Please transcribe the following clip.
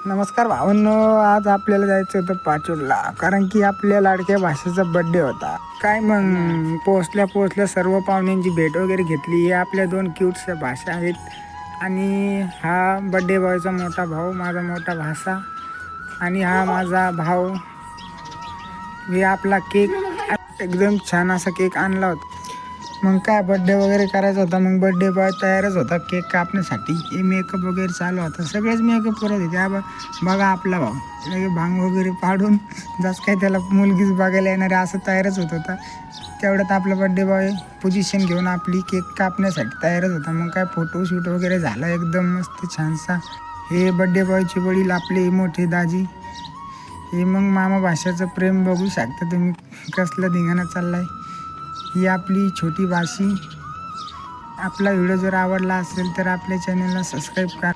नमस्कार भावांनो, आज आपल्याला जायचं होतं पाचोडला, कारण की आपल्या लाडक्या भाषेचा बड्डे होता. काय मग पोचल्या सर्व पाहुण्यांची भेट वगैरे घेतली. हे आपल्या 2 क्यूटच्या भाषा आहेत आणि हा बड्डे बॉयचा मोठा भाऊ, माझा मोठा भाषा आणि हा माझा भाऊ. हे आपला केक एकदम छान असा केक आणला होता. मग काय बड्डे वगैरे करायचा होता. मग बड्डे बॉय तयारच होता केक कापण्यासाठी. हे मेकअप वगैरे चालू होता, सगळेच मेकअप करत होते. बघा आपला भाऊ लगे भांग वगैरे पाडून जसं काय त्याला मुलगीच बघायला येणार आहे असं तयारच होत होता. तेवढ्यात आपला बड्डे बॉय पोझिशन घेऊन आपली केक कापण्यासाठी तयारच होता. मग काय फोटोशूट वगैरे झाला एकदम मस्त छानसा. हे बड्डे बॉयचे वडील आपले मोठे दाजी. हे मग मामा भाषेचं प्रेम बघू शकता तुम्ही, कसला धिंगाणा चाललाय. ही आपली छोटी भाषी. आपला व्हिडिओ जर आवडला असेल तर आपल्या चॅनलला सबस्क्राईब करा.